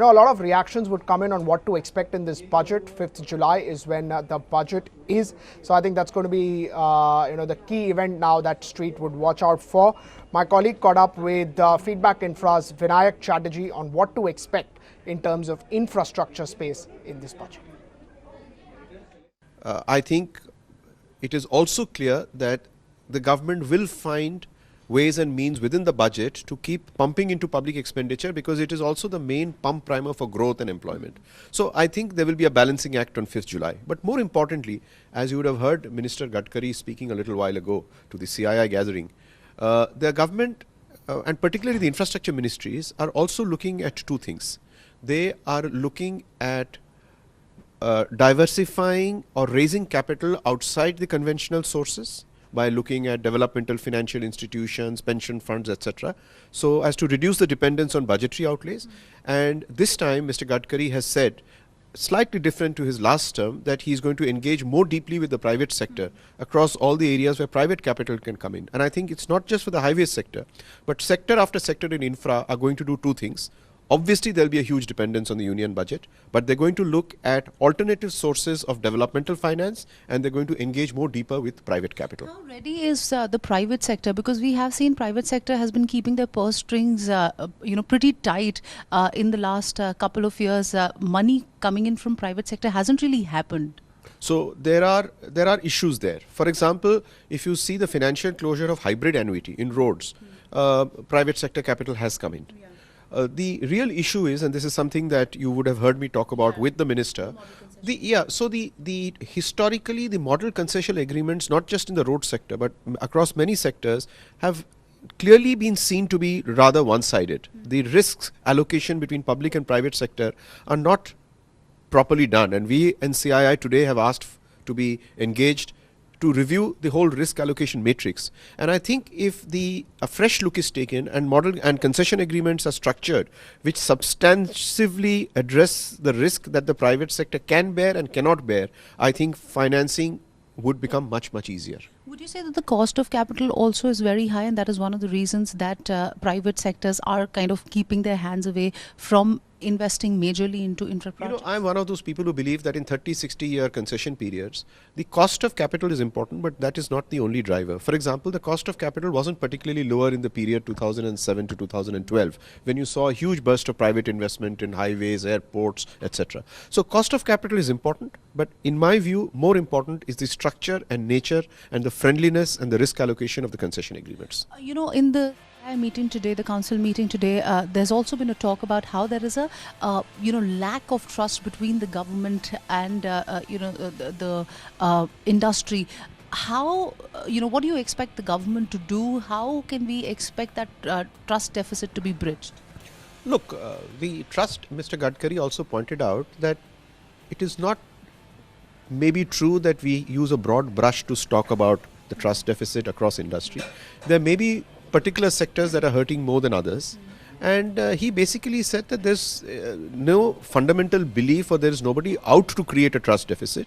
a lot of reactions would come in on what to expect in this budget. 5th July is when the budget is. So I think that's going to be, the key event now that Street would watch out for. My colleague caught up with Feedback Infra's Vinayak Chatterjee on what to expect in terms of infrastructure space in this budget. I think it is also clear that the government will find ways and means within the budget to keep pumping into public expenditure, because it is also the main pump primer for growth and employment. So I think there will be a balancing act on 5th July. But more importantly, as you would have heard Minister Gadkari speaking a little while ago to the CII gathering, the government and particularly the infrastructure ministries are also looking at two things. They are looking at diversifying or raising capital outside the conventional sources by looking at developmental financial institutions, pension funds, etc., so as to reduce the dependence on budgetary outlays. And this time Mr. Gadkari has said, slightly different to his last term, that he is going to engage more deeply with the private sector across all the areas where private capital can come in. And I think it's not just for the highways sector, but sector after sector in infra are going to do two things. Obviously, there will be a huge dependence on the union budget, but they're going to look at alternative sources of developmental finance, and they're going to engage more deeper with private capital. How ready is the private sector? Because we have seen private sector has been keeping their purse strings, pretty tight in the last couple of years. Money coming in from private sector hasn't really happened. So there are issues there. For example, if you see the financial closure of hybrid annuity in roads, private sector capital has come in. Yeah. The real issue is, and this is something that you would have heard me talk about with the minister, the historically the model concession agreements, not just in the road sector but across many sectors, have clearly been seen to be rather one-sided. The risks allocation between public and private sector are not properly done, and we and CII today have asked to be engaged to review the whole risk allocation matrix. And I think if a fresh look is taken and model and concession agreements are structured which substantively address the risk that the private sector can bear and cannot bear, I think financing would become much, much easier. Would you say that the cost of capital also is very high, and that is one of the reasons that private sectors are kind of keeping their hands away from investing majorly into infra projects? I'm one of those people who believe that in 30-60 year concession periods, the cost of capital is important, but that is not the only driver. For example, the cost of capital wasn't particularly lower in the period 2007 to 2012, when you saw a huge burst of private investment in highways, airports, etc. So cost of capital is important, but in my view, more important is the structure and nature and the friendliness and the risk allocation of the concession agreements. In the meeting today, the council meeting today, there's also been a talk about how there is a lack of trust between the government and the industry. How what do you expect the government to do? How can we expect that trust deficit to be bridged? Look, the trust, Mr. Gadkari also pointed out that it is not maybe true that we use a broad brush to talk about the trust deficit across industry. There may be particular sectors that are hurting more than others, and he basically said that there's no fundamental belief, or there is nobody out to create a trust deficit.